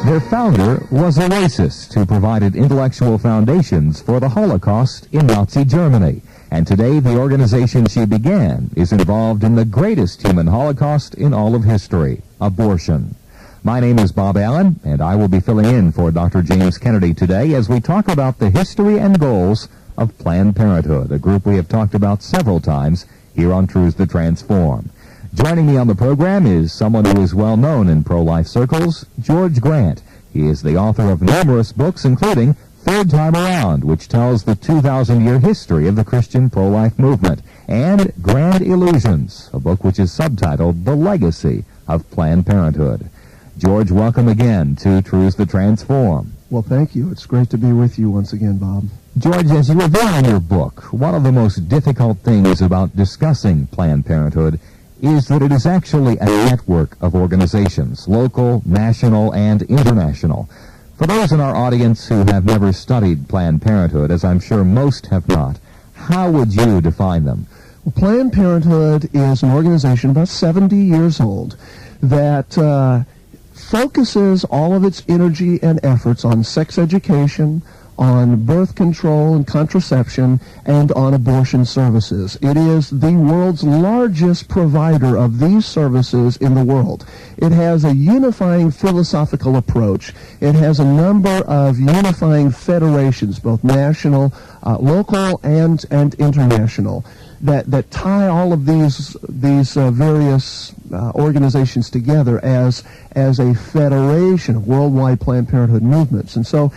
Their founder was a racist who provided intellectual foundations for the Holocaust in Nazi Germany. And today, the organization she began is involved in the greatest human Holocaust in all of history, abortion. My name is Bob Allen, and I will be filling in for Dr. James Kennedy today as we talk about the history and goals of Planned Parenthood, a group we have talked about several times here on Truth to Transform. Joining me on the program is someone who is well known in pro-life circles, George Grant. He is the author of numerous books, including Third Time Around, which tells the 2,000-year history of the Christian pro-life movement, and Grand Illusions, a book which is subtitled The Legacy of Planned Parenthood. George, welcome again to Truth to Transform. Well, thank you. It's great to be with you once again, Bob. George, as you reveal in your book, one of the most difficult things about discussing Planned Parenthood is that it is actually a network of organizations, local, national, and international. For those in our audience who have never studied Planned Parenthood, as I'm sure most have not, how would you define them? Well, Planned Parenthood is an organization about 70 years old that focuses all of its energy and efforts on sex education, on birth control and contraception, and on abortion services. It is the world's largest provider of these services in the world. It has a unifying philosophical approach. It has a number of unifying federations, both national, local, and international, that tie all of these various organizations together as a federation of worldwide Planned Parenthood movements. And so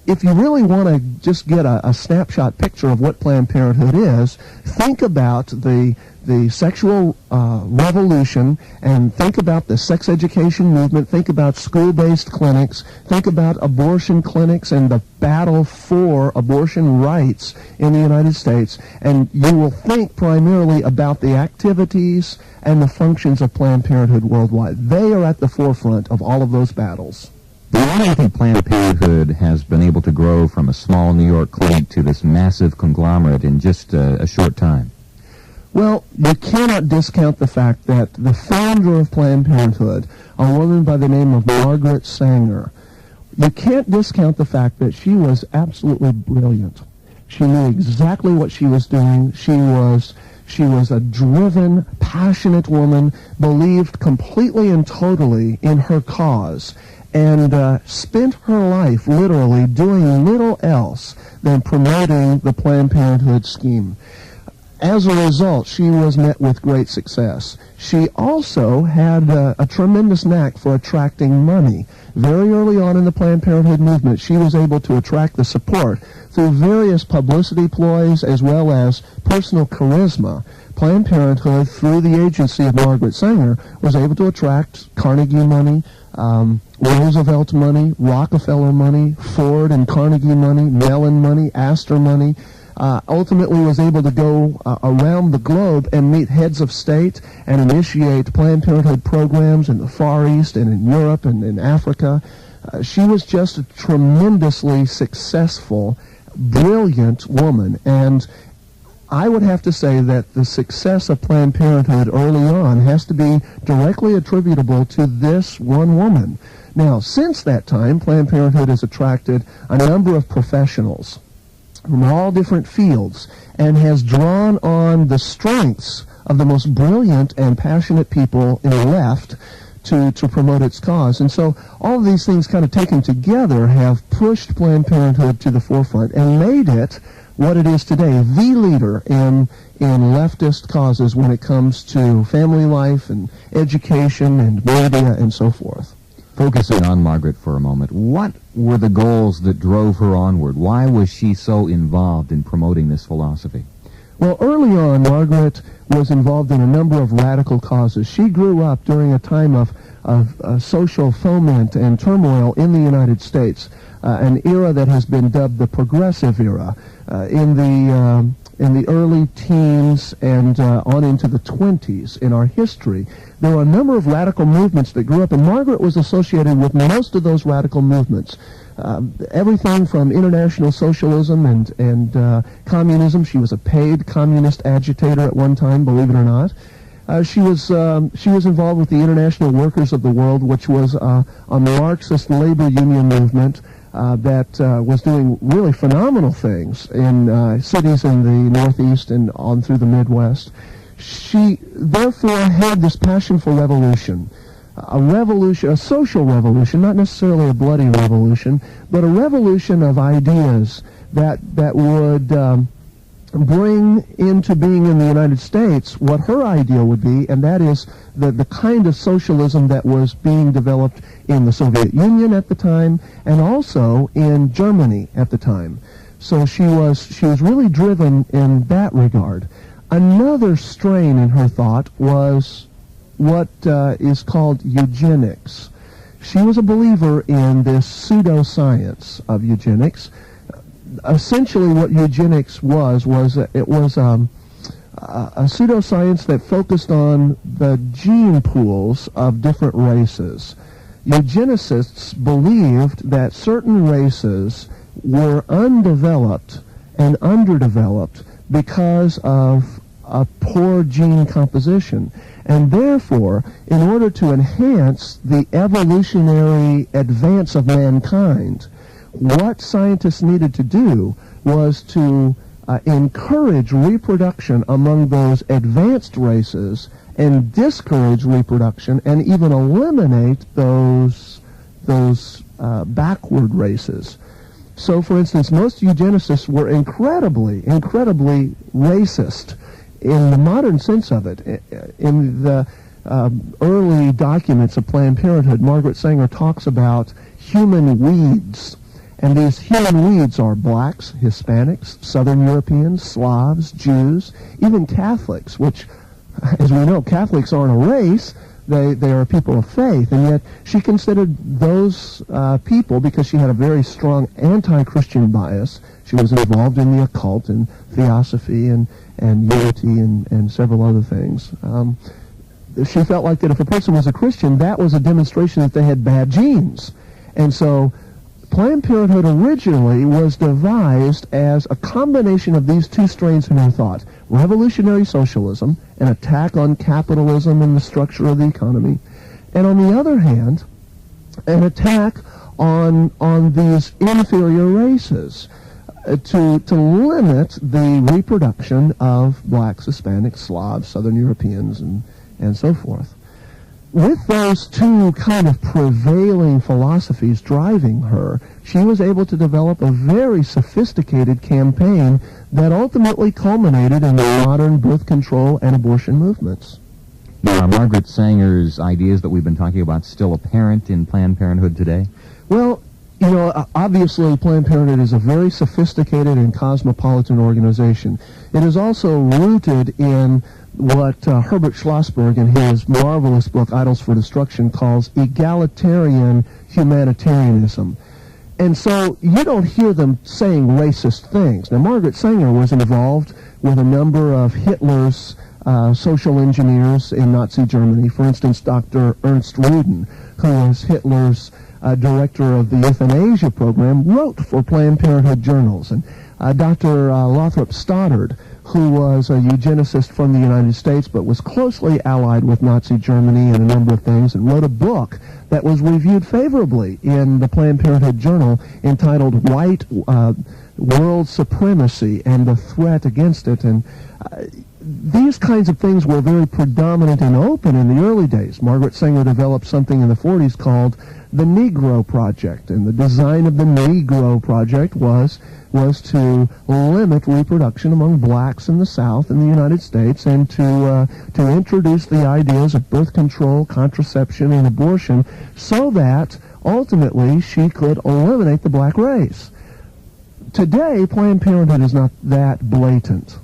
if you really want to just get a snapshot picture of what Planned Parenthood is, think about the sexual revolution, and think about the sex education movement, think about school-based clinics, think about abortion clinics and the battle for abortion rights in the United States, and you will think primarily about the activities and the functions of Planned Parenthood worldwide. They are at the forefront of all of those battles. Why do you think Planned Parenthood has been able to grow from a small New York clinic to this massive conglomerate in just a short time? Well, you cannot discount the fact that the founder of Planned Parenthood, a woman by the name of Margaret Sanger, you can't discount the fact that she was absolutely brilliant. She knew exactly what she was doing. She was a driven, passionate woman, believed completely and totally in her cause, and spent her life literally doing little else than promoting the Planned Parenthood scheme. As a result, she was met with great success. She also had a tremendous knack for attracting money. Very early on in the Planned Parenthood movement, she was able to attract the support through various publicity ploys as well as personal charisma. Planned Parenthood, through the agency of Margaret Sanger, was able to attract Carnegie money, Roosevelt money, Rockefeller money, Ford and Carnegie money, Mellon money, Astor money. Ultimately was able to go around the globe and meet heads of state and initiate Planned Parenthood programs in the Far East and in Europe and in Africa. She was just a tremendously successful, brilliant woman, and I would have to say that the success of Planned Parenthood early on has to be directly attributable to this one woman. Now, since that time, Planned Parenthood has attracted a number of professionals from all different fields and has drawn on the strengths of the most brilliant and passionate people in the left to promote its cause. And so all of these things kind of taken together have pushed Planned Parenthood to the forefront and made it what it is today, the leader in leftist causes when it comes to family life and education and media and so forth. Focusing on Margaret for a moment, what were the goals that drove her onward? Why was she so involved in promoting this philosophy? Well, early on, Margaret was involved in a number of radical causes. She grew up during a time of social foment and turmoil in the United States, an era that has been dubbed the Progressive Era. In the early teens and on into the 20s in our history, there were a number of radical movements that grew up, and Margaret was associated with most of those radical movements. Everything from international socialism and communism. She was a paid communist agitator at one time, believe it or not. She was involved with the International Workers of the World, which was a Marxist labor union movement that was doing really phenomenal things in cities in the Northeast and on through the Midwest. She therefore had this passion for revolution, a social revolution, not necessarily a bloody revolution, but a revolution of ideas that would bring into being in the United States what her ideal would be, and that is the kind of socialism that was being developed in the Soviet Union at the time and also in Germany at the time. So she was really driven in that regard. Another strain in her thought was what is called eugenics. She was a believer in this pseudoscience of eugenics. Essentially what eugenics was it was a pseudoscience that focused on the gene pools of different races. Eugenicists believed that certain races were undeveloped and underdeveloped because of a poor gene composition. And therefore, in order to enhance the evolutionary advance of mankind, what scientists needed to do was to encourage reproduction among those advanced races and discourage reproduction and even eliminate those backward races. So, for instance, most eugenicists were incredibly racist in the modern sense of it. In the early documents of Planned Parenthood, Margaret Sanger talks about human weeds. And these human weeds are blacks, Hispanics, Southern Europeans, Slavs, Jews, even Catholics, which, as we know, Catholics aren't a race. They are people of faith. And yet she considered those people, because she had a very strong anti-Christian bias. She was involved in the occult and theosophy and unity and several other things. She felt like that if a person was a Christian, that was a demonstration that they had bad genes. And so Planned Parenthood originally was devised as a combination of these two strains in her thought: revolutionary socialism, an attack on capitalism and the structure of the economy, and on the other hand, an attack on these inferior races to limit the reproduction of blacks, Hispanics, Slavs, Southern Europeans, and so forth. With those two kind of prevailing philosophies driving her, she was able to develop a very sophisticated campaign that ultimately culminated in the modern birth control and abortion movements. Now, are Margaret Sanger's ideas that we've been talking about still apparent in Planned Parenthood today? Well, you know, obviously Planned Parenthood is a very sophisticated and cosmopolitan organization. It is also rooted in what Herbert Schlossberg in his marvelous book, Idols for Destruction, calls egalitarian humanitarianism. And so you don't hear them saying racist things. Now, Margaret Sanger was involved with a number of Hitler's social engineers in Nazi Germany. For instance, Dr. Ernst Rudin, who was Hitler's director of the euthanasia program, wrote for Planned Parenthood journals. And Dr. Lothrop Stoddard, who was a eugenicist from the United States but was closely allied with Nazi Germany in a number of things, and wrote a book that was reviewed favorably in the Planned Parenthood Journal entitled White World Supremacy and the Threat Against It. And these kinds of things were very predominant and open in the early days. Margaret Sanger developed something in the 40s called the Negro Project, and the design of the Negro Project was to limit reproduction among blacks in the South in the United States, and to introduce the ideas of birth control, contraception, and abortion, so that ultimately she could eliminate the black race. Today, Planned Parenthood is not that blatant.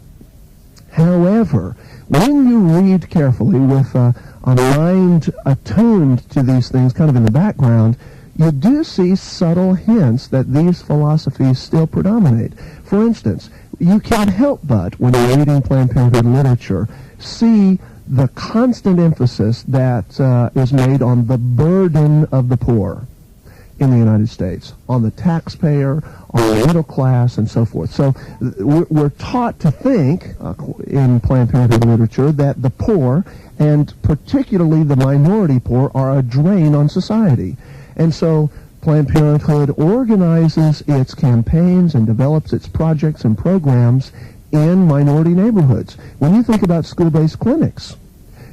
However, when you read carefully with a mind attuned to these things kind of in the background, you do see subtle hints that these philosophies still predominate. For instance, you can't help but, when you're reading Planned Parenthood literature, see the constant emphasis that is made on the burden of the poor. in the United States, on the taxpayer, on the middle class, and so forth. So we're taught to think in Planned Parenthood literature that the poor, and particularly the minority poor, are a drain on society. And so Planned Parenthood organizes its campaigns and develops its projects and programs in minority neighborhoods. When you think about school-based clinics,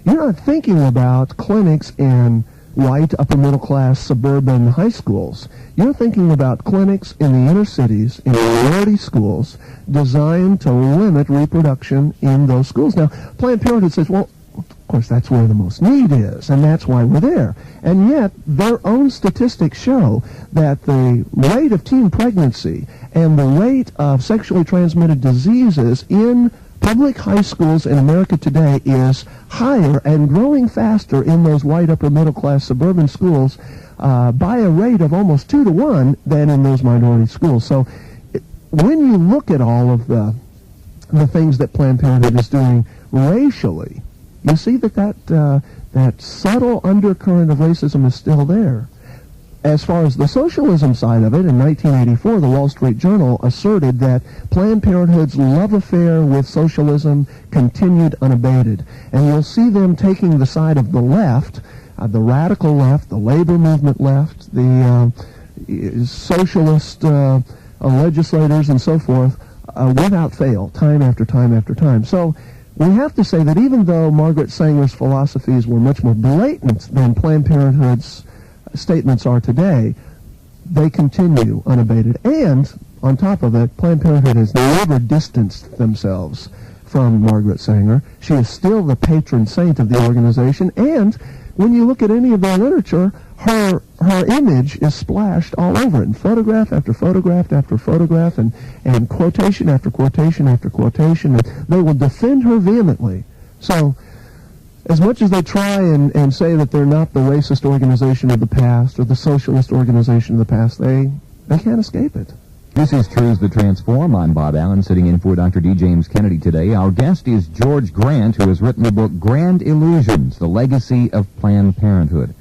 you're not thinking about clinics in white, upper-middle-class, suburban high schools. You're thinking about clinics in the inner cities, in minority schools, designed to limit reproduction in those schools. Now, Planned Parenthood says, well, of course, that's where the most need is, and that's why we're there. And yet, their own statistics show that the rate of teen pregnancy and the rate of sexually transmitted diseases in public high schools in America today is higher and growing faster in those white upper-middle-class suburban schools by a rate of almost 2 to 1 than in those minority schools. So when you look at all of the things that Planned Parenthood is doing racially, you see that subtle undercurrent of racism is still there. As far as the socialism side of it, in 1984, the Wall Street Journal asserted that Planned Parenthood's love affair with socialism continued unabated. And you'll see them taking the side of the left, the radical left, the labor movement left, the socialist legislators and so forth, without fail, time after time after time. So we have to say that even though Margaret Sanger's philosophies were much more blatant than Planned Parenthood's statements are today, they continue unabated. And on top of it, Planned Parenthood has never distanced themselves from Margaret Sanger. She is still the patron saint of the organization, and when you look at any of their literature, her image is splashed all over it, in photograph after photograph after photograph, and quotation after quotation after quotation, and they will defend her vehemently. So as much as they try and say that they're not the racist organization of the past or the socialist organization of the past, they can't escape it. This is Truths That Transform. I'm Bob Allen, sitting in for Dr. D. James Kennedy today. Our guest is George Grant, who has written the book Grand Illusions, The Legacy of Planned Parenthood.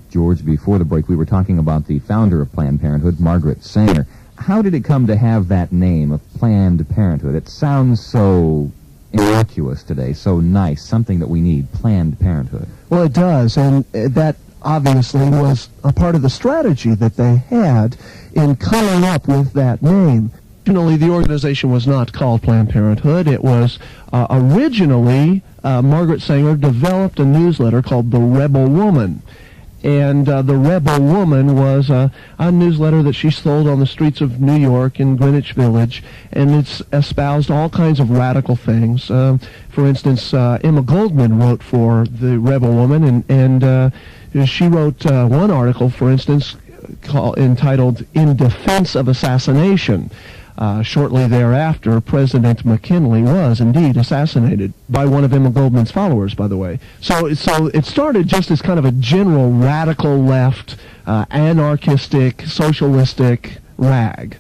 George, before the break, we were talking about the founder of Planned Parenthood, Margaret Sanger. How did it come to have that name of Planned Parenthood? It sounds so innocuous today, so nice, something that we need, Planned Parenthood. Well, it does, and that obviously was a part of the strategy that they had in coming up with that name. Originally, the organization was not called Planned Parenthood. It was originally, Margaret Sanger developed a newsletter called The Rebel Woman. And The Rebel Woman was a newsletter that she sold on the streets of New York in Greenwich Village, and it's espoused all kinds of radical things. For instance, Emma Goldman wrote for The Rebel Woman, and she wrote one article, for instance, entitled In Defense of Assassination. Shortly thereafter, President McKinley was indeed assassinated by one of Emma Goldman's followers, by the way. So it started just as kind of a general radical left, anarchistic, socialistic rag.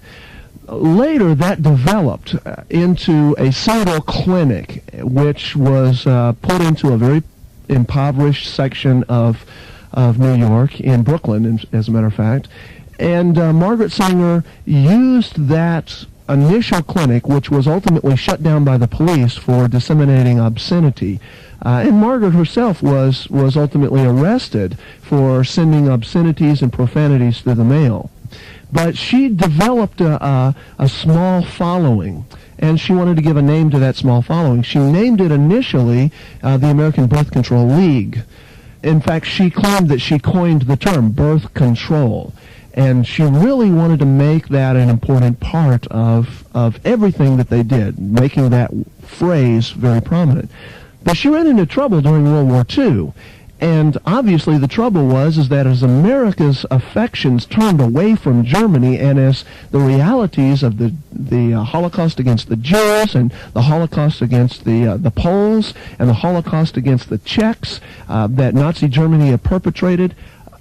Later, that developed into a single clinic, which was put into a very impoverished section of New York, in Brooklyn, as a matter of fact. And Margaret Sanger used that initial clinic, which was ultimately shut down by the police for disseminating obscenity. And Margaret herself was ultimately arrested for sending obscenities and profanities through the mail. But she developed a small following, and she wanted to give a name to that small following. She named it initially the American Birth Control League. In fact, she claimed that she coined the term birth control. And she really wanted to make that an important part of everything that they did, making that phrase very prominent. But she ran into trouble during World War II. And obviously the trouble was that as America's affections turned away from Germany, and as the realities of the Holocaust against the Jews, and the Holocaust against the Poles, and the Holocaust against the Czechs that Nazi Germany had perpetrated,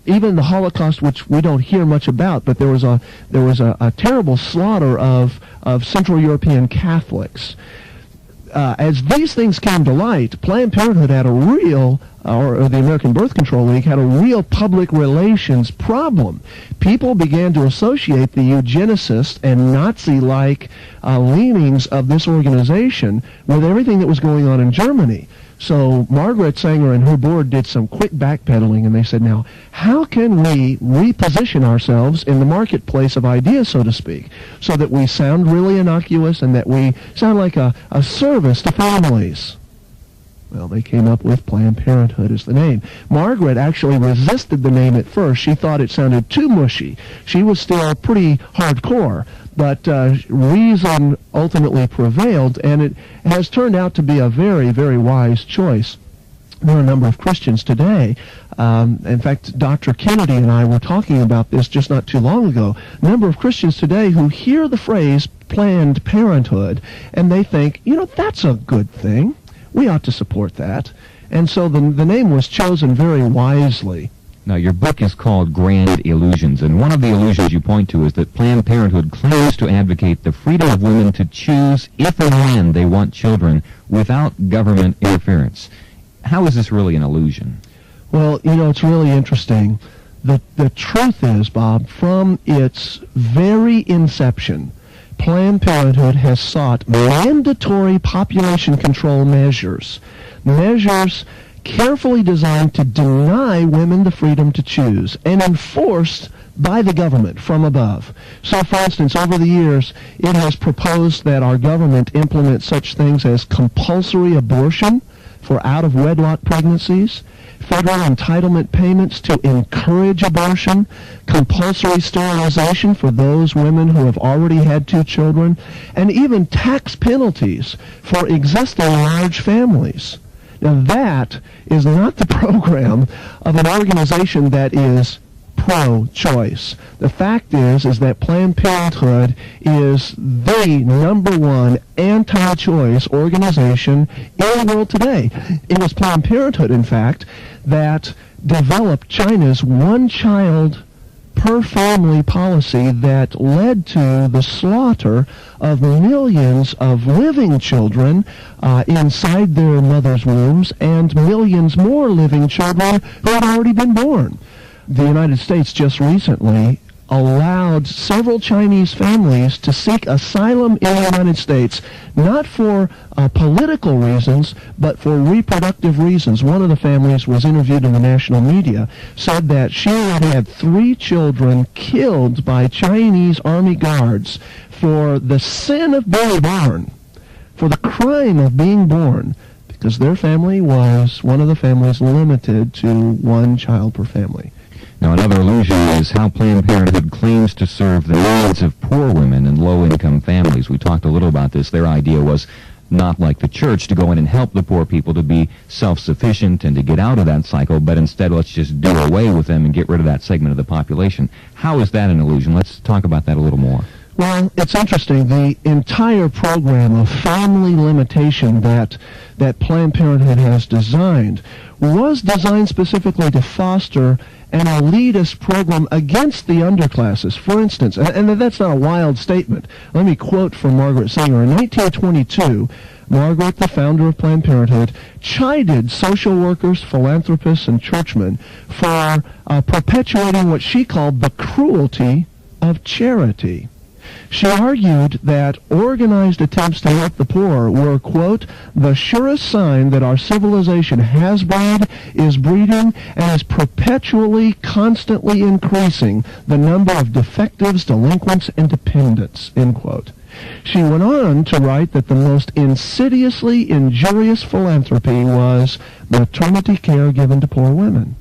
even the Holocaust, which we don't hear much about, but there was a terrible slaughter of Central European Catholics. As these things came to light, Planned Parenthood had a real or the American Birth Control League, had a real public relations problem. People began to associate the eugenicist and Nazi-like leanings of this organization with everything that was going on in Germany. So Margaret Sanger and her board did some quick backpedaling, and they said, now, how can we reposition ourselves in the marketplace of ideas, so to speak, so that we sound really innocuous and that we sound like a service to families? Well, they came up with Planned Parenthood as the name. Margaret actually resisted the name at first. She thought it sounded too mushy. She was still pretty hardcore, but reason ultimately prevailed, and it has turned out to be a very, very wise choice. There are a number of Christians today. In fact, Dr. Kennedy and I were talking about this just not too long ago. A number of Christians today who hear the phrase Planned Parenthood, and they think, you know, that's a good thing. We ought to support that. And so the name was chosen very wisely. Now, your book is called Grand Illusions, and one of the illusions you point to is that Planned Parenthood claims to advocate the freedom of women to choose if and when they want children without government interference. How is this really an illusion? Well, you know, it's really interesting. The truth is, Bob, from its very inception, Planned Parenthood has sought mandatory population control measures carefully designed to deny women the freedom to choose and enforced by the government from above. So, for instance, over the years, it has proposed that our government implement such things as compulsory abortion for out-of-wedlock pregnancies, federal entitlement payments to encourage abortion, compulsory sterilization for those women who have already had 2 children, and even tax penalties for existing large families. Now, that is not the program of an organization that is pro-choice. The fact is that Planned Parenthood is the #1 anti-choice organization in the world today. It was Planned Parenthood, in fact, that developed China's one-child per family policy that led to the slaughter of millions of living children inside their mothers' wombs and millions more living children who had already been born. The United States just recently allowed several Chinese families to seek asylum in the United States, not for political reasons, but for reproductive reasons. One of the families was interviewed in the national media, said that she had had 3 children killed by Chinese army guards for the sin of being born, for the crime of being born, because their family was one of the families limited to 1 child per family. Now, another illusion is how Planned Parenthood claims to serve the needs of poor women and low-income families. We talked a little about this. Their idea was not like the church to go in and help the poor people to be self-sufficient and to get out of that cycle, but instead let's just do away with them and get rid of that segment of the population. How is that an illusion? Let's talk about that a little more. Well, it's interesting. The entire program of family limitation that Planned Parenthood has designed was designed specifically to foster an elitist program against the underclasses. For instance, and that's not a wild statement. Let me quote from Margaret Sanger. In 1922, Margaret, the founder of Planned Parenthood, chided social workers, philanthropists, and churchmen for perpetuating what she called the cruelty of charity. She argued that organized attempts to help the poor were, quote, the surest sign that our civilization has bred, is breeding, and is perpetually, constantly increasing the number of defectives, delinquents, and dependents, end quote. She went on to write that the most insidiously injurious philanthropy was maternity care given to poor women.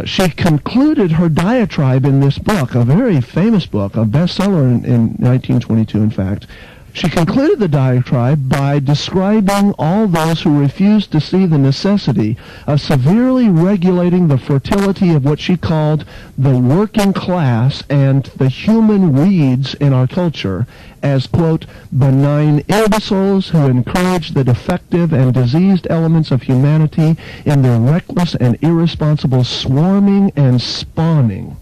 She concluded her diatribe in this book, a very famous book, a bestseller in 1922, in fact. She concluded the diatribe by describing all those who refused to see the necessity of severely regulating the fertility of what she called the working class and the human weeds in our culture as, quote, benign imbeciles who encourage the defective and diseased elements of humanity in their reckless and irresponsible swarming and spawning.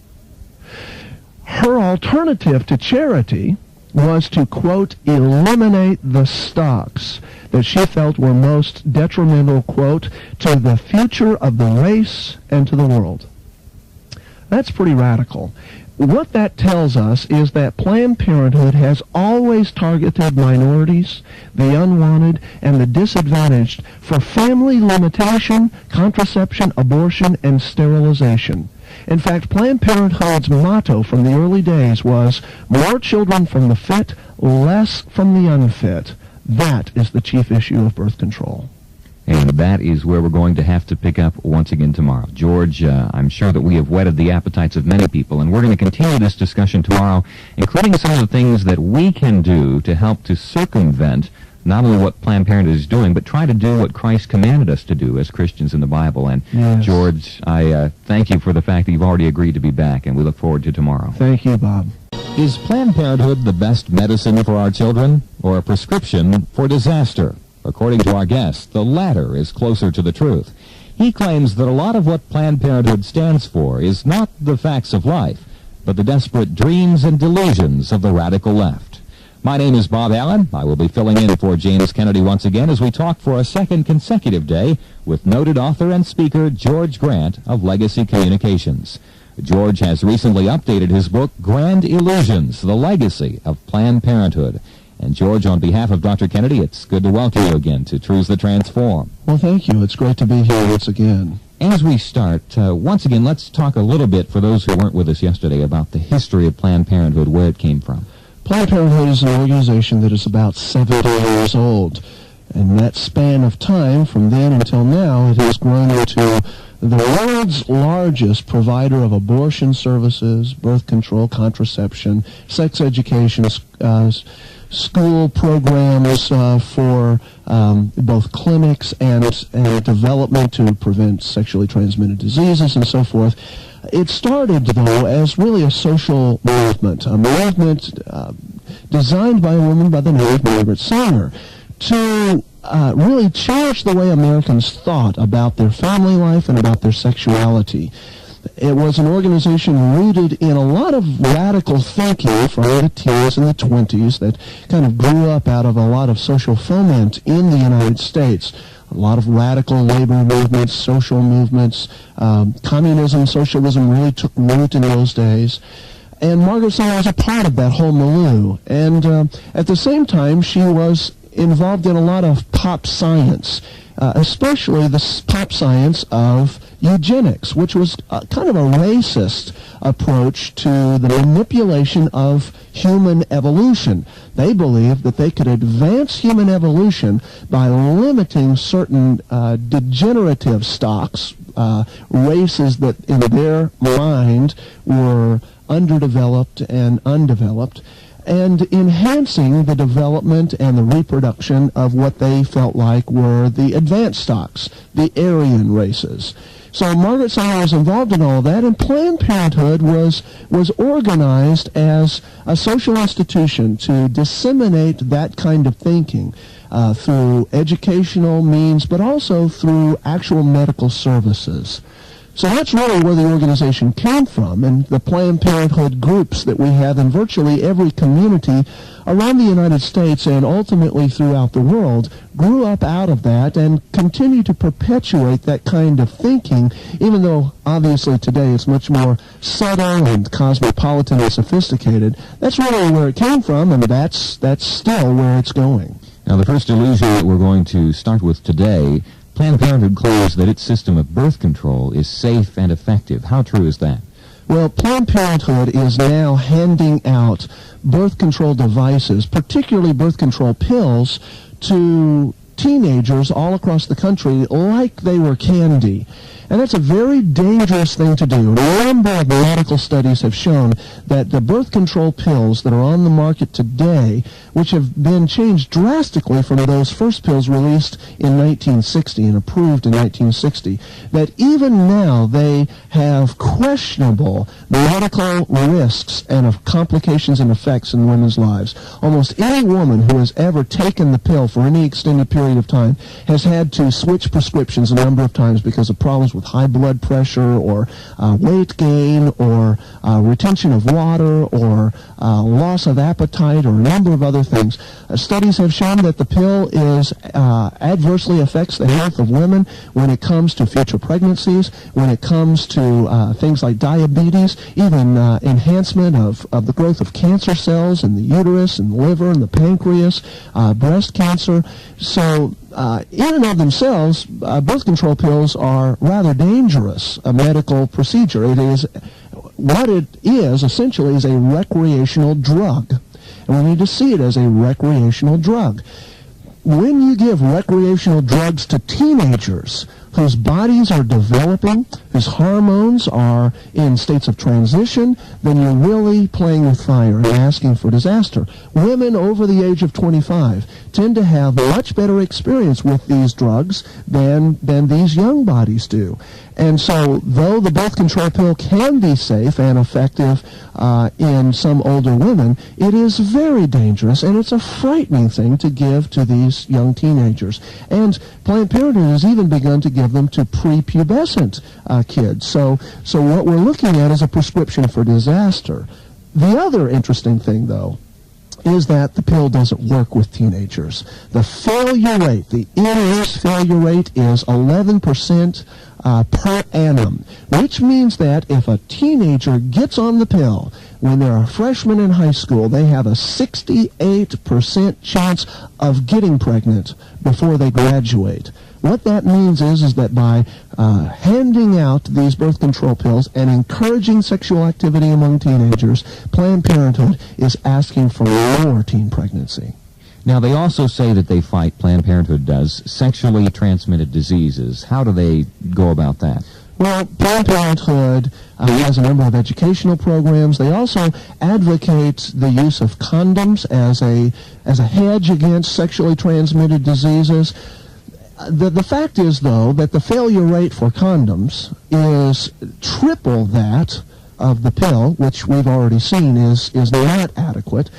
Her alternative to charity was to, quote, eliminate the stocks that she felt were most detrimental, quote, to the future of the race and to the world. That's pretty radical. What that tells us is that Planned Parenthood has always targeted minorities, the unwanted, and the disadvantaged for family limitation, contraception, abortion, and sterilization. In fact, Planned Parenthood's motto from the early days was, more children from the fit, less from the unfit. That is the chief issue of birth control. And that is where we're going to have to pick up once again tomorrow. George, I'm sure that we have whetted the appetites of many people, and we're going to continue this discussion tomorrow, including some of the things that we can do to help to circumvent not only what Planned Parenthood is doing, but try to do what Christ commanded us to do as Christians in the Bible. And, yes. George, I thank you for the fact that you've already agreed to be back, and we look forward to tomorrow. Thank you, Bob. Is Planned Parenthood the best medicine for our children, or a prescription for disaster? According to our guest, the latter is closer to the truth. He claims that a lot of what Planned Parenthood stands for is not the facts of life, but the desperate dreams and delusions of the radical left. My name is Bob Allen. I will be filling in for James Kennedy once again as we talk for a second consecutive day with noted author and speaker George Grant of Legacy Communications. George has recently updated his book, Grand Illusions, The Legacy of Planned Parenthood. And George, on behalf of Dr. Kennedy, it's good to welcome you again to Truths That Transform. Well, thank you. It's great to be here once again. As we start, once again, let's talk a little bit, for those who weren't with us yesterday, about the history of Planned Parenthood, where it came from. Planned Parenthood is an organization that is about 70 years old. In that span of time, from then until now, it has grown into the world's largest provider of abortion services, birth control, contraception, sex education, school programs for both clinics and development to prevent sexually transmitted diseases and so forth. It started, though, as really a social movement, designed by a woman by the name of Margaret Sanger to really change the way Americans thought about their family life and about their sexuality. It was an organization rooted in a lot of radical thinking from the teens and the 20s that kind of grew up out of a lot of social foment in the United States. A lot of radical labor movements, social movements, communism, socialism really took root in those days. And Margaret Sanger was a part of that whole milieu. And at the same time, she was involved in a lot of pop science, especially the pop science of eugenics, which was kind of a racist approach to the manipulation of human evolution. They believed that they could advance human evolution by limiting certain degenerative stocks, races that in their mind were underdeveloped and undeveloped, and enhancing the development and the reproduction of what they felt like were the advanced stocks, the Aryan races. So Margaret Sanger was involved in all of that, and Planned Parenthood was organized as a social institution to disseminate that kind of thinking through educational means, but also through actual medical services. So that's really where the organization came from, and the Planned Parenthood groups that we have in virtually every community around the United States and ultimately throughout the world grew up out of that and continue to perpetuate that kind of thinking, even though obviously today it's much more subtle and cosmopolitan and sophisticated. That's really where it came from, and that's still where it's going. Now, the first illusion that we're going to start with today, Planned Parenthood claims that its system of birth control is safe and effective. How true is that? Well, Planned Parenthood is now handing out birth control devices, particularly birth control pills, to teenagers all across the country like they were candy. And that's a very dangerous thing to do. A number of medical studies have shown that the birth control pills that are on the market today, which have been changed drastically from those first pills released in 1960 and approved in 1960, that even now they have questionable medical risks and of complications and effects in women's lives. Almost any woman who has ever taken the pill for any extended period period of time, has had to switch prescriptions a number of times because of problems with high blood pressure or weight gain or retention of water or loss of appetite or a number of other things. Studies have shown that the pill is adversely affects the health of women when it comes to future pregnancies, when it comes to things like diabetes, even enhancement of the growth of cancer cells in the uterus and the liver and the pancreas, breast cancer. So in and of themselves, birth control pills are rather dangerous, a medical procedure. It is, what it is essentially is a recreational drug. And we need to see it as a recreational drug. When you give recreational drugs to teenagers whose bodies are developing, whose hormones are in states of transition, then you're really playing with fire and asking for disaster. Women over the age of 25 tend to have much better experience with these drugs than these young bodies do. And so, though the birth control pill can be safe and effective in some older women, it is very dangerous, and it's a frightening thing to give to these young teenagers. And Planned Parenthood has even begun to give them to prepubescent kids. So what we're looking at is a prescription for disaster. The other interesting thing, though, is that the pill doesn't work with teenagers. The failure rate, the in-use failure rate is 11% per annum, which means that if a teenager gets on the pill when they're a freshman in high school, they have a 68% chance of getting pregnant before they graduate. What that means is that by handing out these birth control pills and encouraging sexual activity among teenagers, Planned Parenthood is asking for more teen pregnancy. Now, they also say that they fight, Planned Parenthood does, sexually transmitted diseases. How do they go about that? Well, Planned Parenthood has a number of educational programs. They also advocate the use of condoms as a hedge against sexually transmitted diseases. The fact is, though, that the failure rate for condoms is triple that of the pill, which we've already seen is not adequate.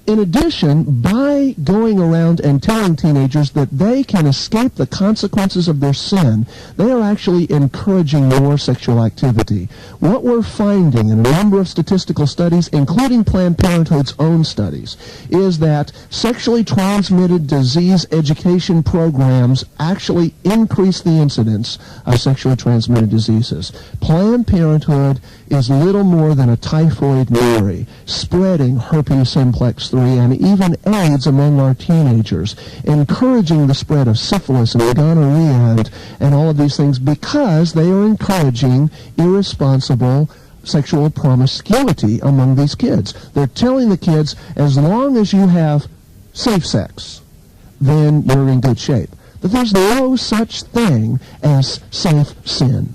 In addition, by going around and telling teenagers that they can escape the consequences of their sin, they are actually encouraging more sexual activity. What we're finding in a number of statistical studies, including Planned Parenthood's own studies, is that sexually transmitted disease education programs actually increase the incidence of sexually transmitted diseases. Planned Parenthood is little more than a typhoid Mary, spreading herpes simplex 3 and even AIDS among our teenagers, encouraging the spread of syphilis and gonorrhea and all of these things because they are encouraging irresponsible sexual promiscuity among these kids. They're telling the kids, as long as you have safe sex, then you're in good shape. But there's no such thing as safe sin.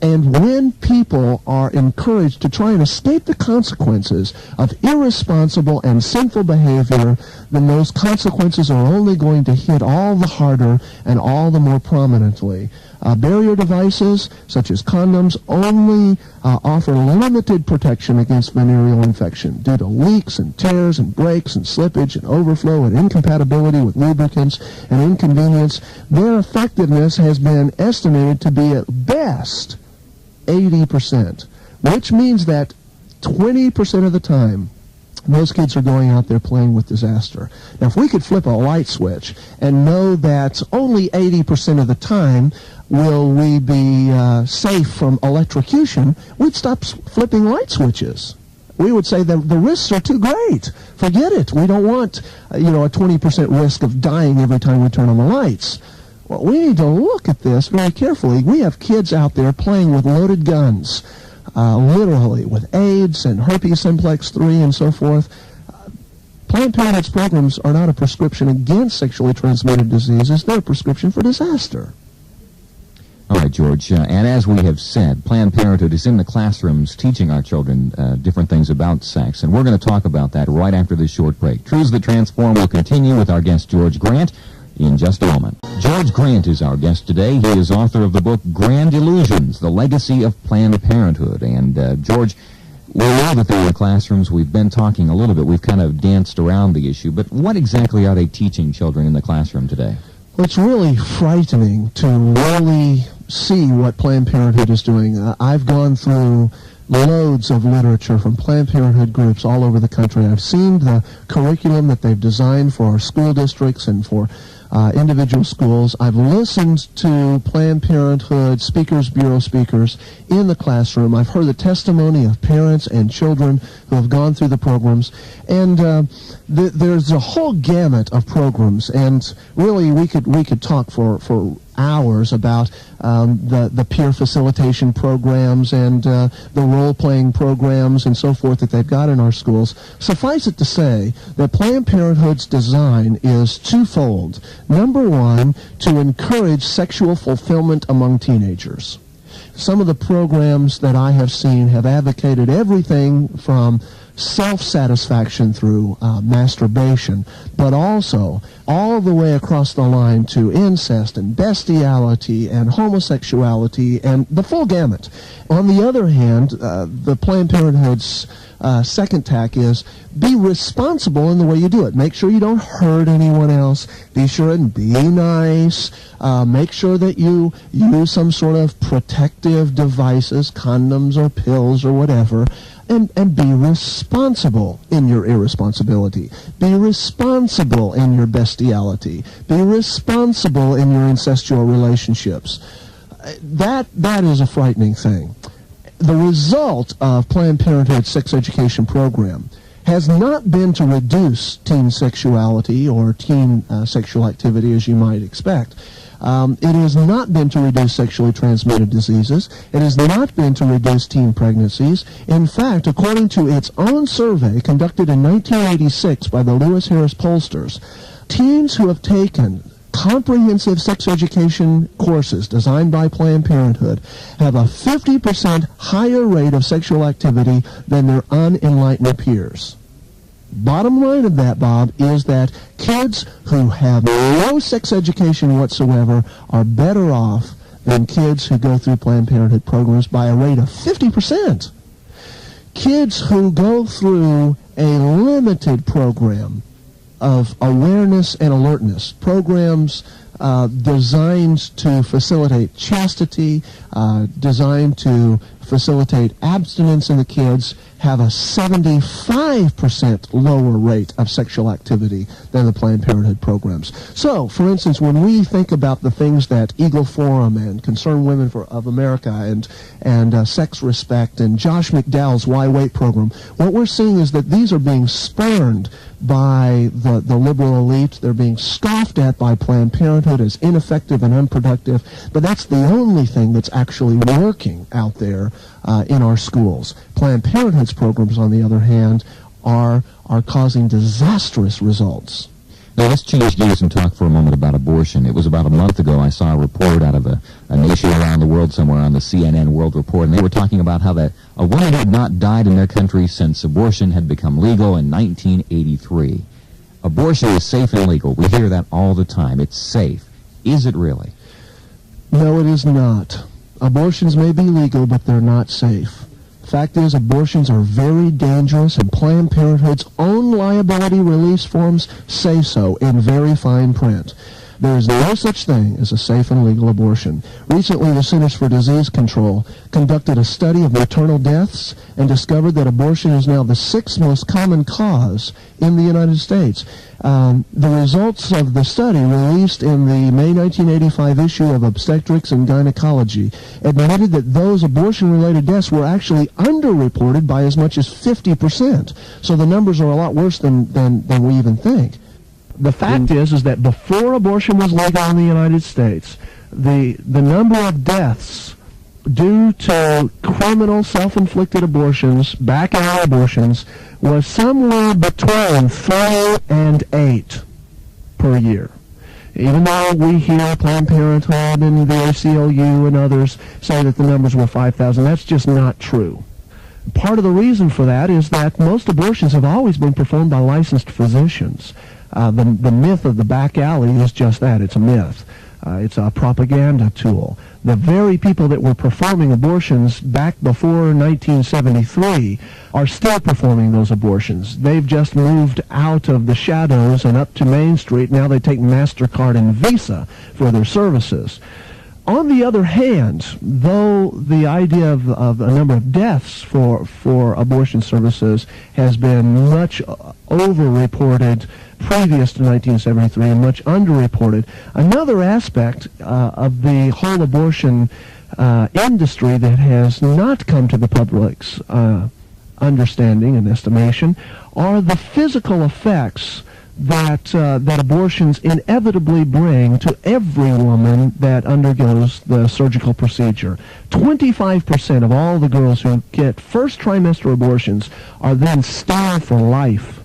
And when people are encouraged to try and escape the consequences of irresponsible and sinful behavior, then those consequences are only going to hit all the harder and all the more prominently. Barrier devices, such as condoms, only offer limited protection against venereal infection due to leaks and tears and breaks and slippage and overflow and incompatibility with lubricants and inconvenience. Their effectiveness has been estimated to be at best 80%, which means that 20% of the time, those kids are going out there playing with disaster. Now, if we could flip a light switch and know that only 80% of the time will we be safe from electrocution, we'd stop flipping light switches. We would say that the risks are too great. Forget it. We don't want, a 20% risk of dying every time we turn on the lights. Well, we need to look at this very carefully. We have kids out there playing with loaded guns, literally, with AIDS and herpes simplex 3 and so forth. Planned Parenthood's programs are not a prescription against sexually transmitted diseases. They're a prescription for disaster. All right, George, and as we have said, Planned Parenthood is in the classrooms teaching our children different things about sex, and we're going to talk about that right after this short break. Truths That Transform will continue with our guest, George Grant, in just a moment. George Grant is our guest today. He is author of the book Grand Illusions, The Legacy of Planned Parenthood. And George, We know that there were classrooms. We've been talking a little bit. We've kind of danced around the issue. But what exactly are they teaching children in the classroom today? Well, it's really frightening to really see what Planned Parenthood is doing. I've gone through loads of literature from Planned Parenthood groups all over the country. I've seen the curriculum that they've designed for our school districts and for individual schools. I've listened to Planned Parenthood Speakers Bureau speakers in the classroom. I've heard the testimony of parents and children who have gone through the programs, and there's a whole gamut of programs. And really, we could talk for hours about the peer facilitation programs and the role-playing programs and so forth that they've got in our schools. Suffice it to say that Planned Parenthood's design is twofold. Number one, to encourage sexual fulfillment among teenagers. Some of the programs that I have seen have advocated everything from self-satisfaction through masturbation, but also all the way across the line to incest and bestiality and homosexuality and the full gamut. On the other hand, the Planned Parenthood's second tack is be responsible in the way you do it. Make sure you don't hurt anyone else. Be sure and be nice. Make sure that you use some sort of protective devices, condoms or pills or whatever, and be responsible in your irresponsibility. Be responsible in your bestiality. Be responsible in your incestual relationships. That is a frightening thing. The result of Planned Parenthood's sex education program has not been to reduce teen sexuality or teen sexual activity, as you might expect. It has not been to reduce sexually transmitted diseases. It has not been to reduce teen pregnancies. In fact, according to its own survey conducted in 1986 by the Lewis Harris pollsters, teens who have taken comprehensive sex education courses designed by Planned Parenthood have a 50% higher rate of sexual activity than their unenlightened peers. Bottom line of that, Bob, is that kids who have no sex education whatsoever are better off than kids who go through Planned Parenthood programs by a rate of 50%. Kids who go through a limited program of awareness and alertness, programs designed to facilitate chastity, designed to facilitate abstinence in the kids, have a 75% lower rate of sexual activity than the Planned Parenthood programs. So, for instance, when we think about the things that Eagle Forum and Concerned Women of America and Sex Respect and Josh McDowell's Why Wait program, what we're seeing is that these are being spurned by the liberal elite. They're being scoffed at by Planned Parenthood as ineffective and unproductive, but that's the only thing that's actually working out there in our schools. Planned Parenthood's programs, on the other hand, are causing disastrous results. Now, let's change gears and talk for a moment about abortion. It was about a month ago I saw a report out of a nation around the world somewhere on the CNN World Report, and they were talking about how that a woman had not died in their country since abortion had become legal in 1983. Abortion is safe and legal. We hear that all the time. It's safe. Is it really? No, it is not. Abortions may be legal, but they're not safe. The fact is, abortions are very dangerous, and Planned Parenthood's own liability release forms say so in very fine print. There is no such thing as a safe and legal abortion. Recently, the Centers for Disease Control conducted a study of maternal deaths and discovered that abortion is now the 6th most common cause in the United States. The results of the study, released in the May 1985 issue of Obstetrics and Gynecology, admitted that those abortion-related deaths were actually underreported by as much as 50%. So the numbers are a lot worse than we even think. The fact is that before abortion was legal in the United States, the number of deaths due to criminal self-inflicted abortions, back-alley abortions, was somewhere between 3 and 8 per year. Even though we hear Planned Parenthood and the ACLU and others say that the numbers were 5,000, that's just not true. Part of the reason for that is that most abortions have always been performed by licensed physicians. The myth of the back alley is just that. It's a myth. It's a propaganda tool. The very people that were performing abortions back before 1973 are still performing those abortions. They've just moved out of the shadows and up to Main Street. Now they take MasterCard and Visa for their services. On the other hand, though the idea of a number of deaths for abortion services has been much over-reported previous to 1973 and much underreported, another aspect of the whole abortion industry that has not come to the public's understanding and estimation are the physical effects that abortions inevitably bring to every woman that undergoes the surgical procedure. 25% of all the girls who get first trimester abortions are then sterile for life.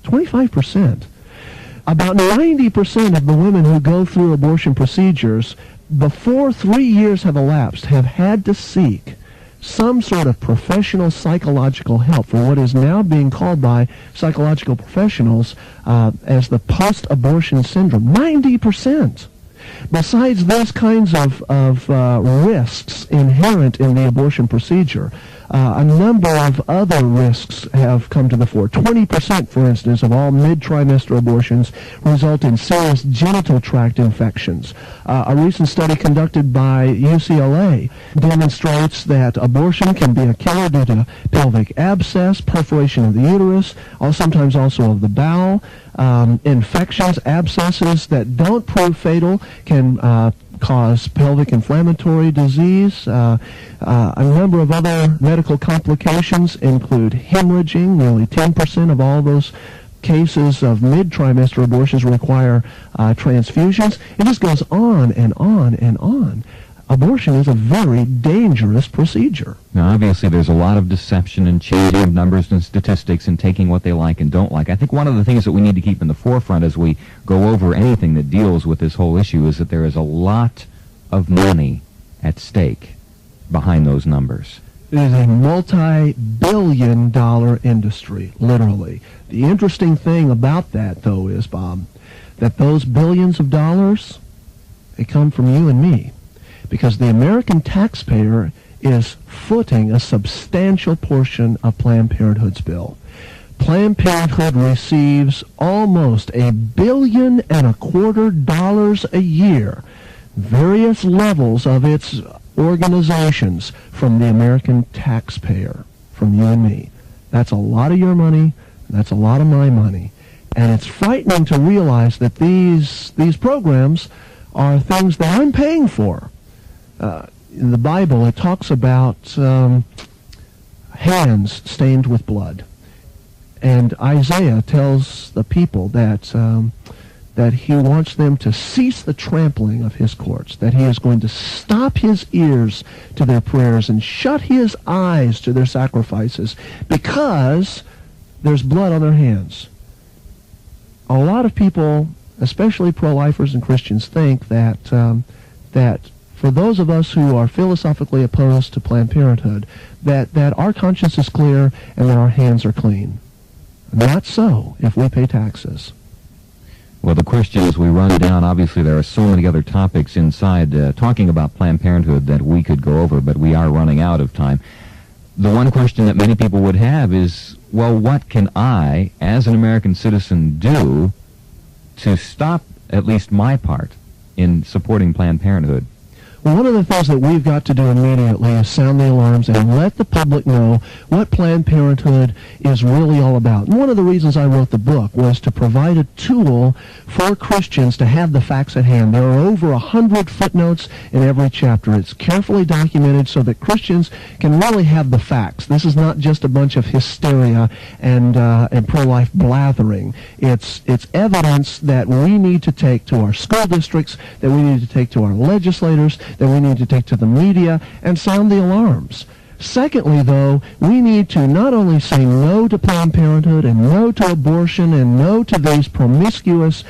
25%. About 90% of the women who go through abortion procedures, before 3 years have elapsed, have had to seek some sort of professional psychological help for what is now being called by psychological professionals as the post-abortion syndrome. 90%. Besides those kinds of risks inherent in the abortion procedure, a number of other risks have come to the fore. 20%, for instance, of all mid-trimester abortions result in serious genital tract infections. A recent study conducted by UCLA demonstrates that abortion can be a killer due to pelvic abscess, perforation of the uterus, sometimes also of the bowel. Infections, abscesses that don't prove fatal can cause pelvic inflammatory disease. A number of other medical complications include hemorrhaging. Nearly 10% of all those cases of mid-trimester abortions require transfusions. It just goes on and on and on. Abortion is a very dangerous procedure. Now, obviously, there's a lot of deception and changing of numbers and statistics and taking what they like and don't like. I think one of the things that we need to keep in the forefront as we go over anything that deals with this whole issue is that there is a lot of money at stake behind those numbers. It is a multi-billion-dollar industry, literally. The interesting thing about that, though, is, Bob, that those billions of dollars, they come from you and me. Because the American taxpayer is footing a substantial portion of Planned Parenthood's bill. Planned Parenthood receives almost $1.25 billion a year, various levels of its organizations, from the American taxpayer, from you and me. That's a lot of your money, that's a lot of my money. And it's frightening to realize that these programs are things that I'm paying for. In the Bible, it talks about hands stained with blood. And Isaiah tells the people that he wants them to cease the trampling of his courts, that he is going to stop his ears to their prayers and shut his eyes to their sacrifices because there's blood on their hands. A lot of people, especially pro-lifers and Christians, think that for those of us who are philosophically opposed to Planned Parenthood, that our conscience is clear and that our hands are clean. Not so if we pay taxes. Well, the question as we run down, obviously there are so many other topics inside talking about Planned Parenthood that we could go over, but we are running out of time. The one question that many people would have is, well, what can I, as an American citizen, do to stop at least my part in supporting Planned Parenthood? Well, one of the things that we've got to do immediately is sound the alarms and let the public know what Planned Parenthood is really all about. And one of the reasons I wrote the book was to provide a tool for Christians to have the facts at hand. There are over 100 footnotes in every chapter. It's carefully documented so that Christians can really have the facts. This is not just a bunch of hysteria and pro-life blathering. It's evidence that we need to take to our school districts, that we need to take to our legislators, that we need to take to the media and sound the alarms Secondly, though, we need to not only say no to Planned Parenthood and no to abortion and no to these promiscuous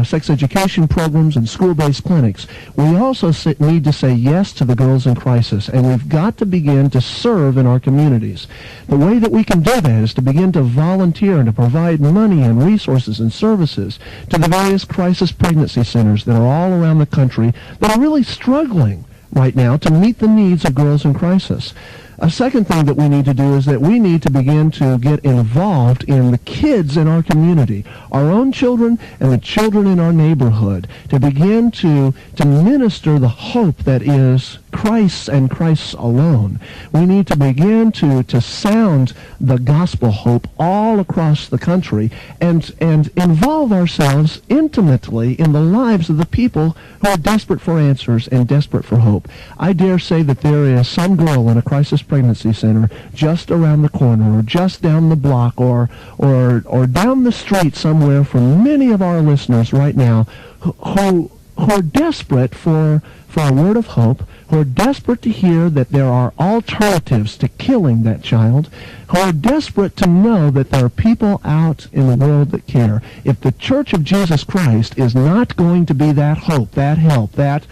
sex education programs and school-based clinics, we also need to say yes to the girls in crisis, and we've got to begin to serve in our communities. The way that we can do that is to begin to volunteer and to provide money and resources and services to the various crisis pregnancy centers that are all around the country that are really struggling right now to meet the needs of girls in crisis. A second thing that we need to do is that we need to begin to get involved in the kids in our community, our own children and the children in our neighborhood, to begin to minister the hope that is Christ and Christ alone. We need to begin to sound the gospel hope all across the country and involve ourselves intimately in the lives of the people who are desperate for answers and desperate for hope. I dare say that there is some girl in a crisis pregnancy center just around the corner or just down the block or down the street somewhere from many of our listeners right now who are desperate for a word of hope, who are desperate to hear that there are alternatives to killing that child, who are desperate to know that there are people out in the world that care. If the Church of Jesus Christ is not going to be that hope, that help, that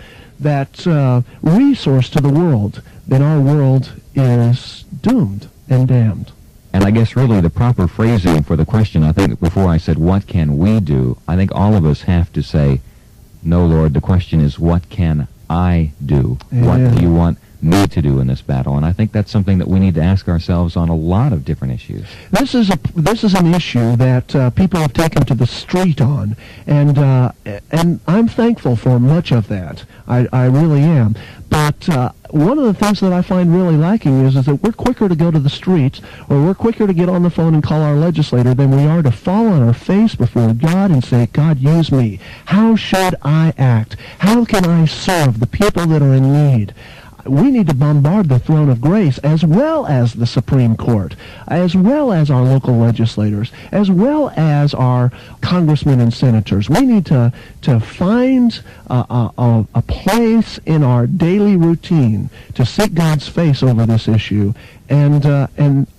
resource to the world, then our world is doomed and damned. And I guess really the proper phrasing for the question, I think before I said, what can we do? I think all of us have to say, no, Lord, the question is, what can I do? Amen. What do you want me to do in this battle? And I think that's something that we need to ask ourselves on a lot of different issues. This is an issue that people have taken to the street on, and I'm thankful for much of that. I really am. But one of the things that I find really lacking is that we're quicker to go to the streets, or we're quicker to get on the phone and call our legislator than we are to fall on our face before God and say, God, use me. How should I act? How can I serve the people that are in need? We need to bombard the throne of grace as well as the Supreme Court, as well as our local legislators, as well as our congressmen and senators. We need to find a place in our daily routine to seek God's face over this issue, and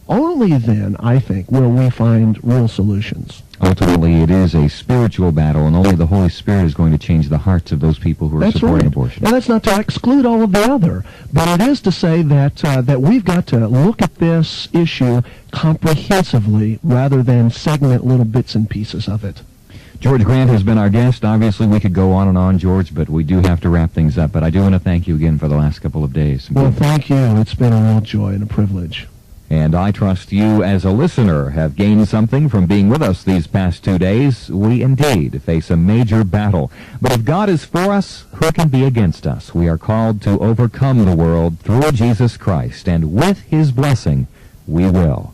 only then, I think, will we find real solutions. Ultimately, it is a spiritual battle, and only the Holy Spirit is going to change the hearts of those people who are supporting abortion. Now, that's not to exclude all of the other, but it is to say that we've got to look at this issue comprehensively rather than segment little bits and pieces of it. George Grant has been our guest. Obviously, we could go on and on, George, but we do have to wrap things up. But I do want to thank you again for the last couple of days. Well, thank you. It's been a real joy and a privilege. And I trust you, as a listener, have gained something from being with us these past 2 days. We indeed face a major battle. But if God is for us, who can be against us? We are called to overcome the world through Jesus Christ, and with his blessing, we will.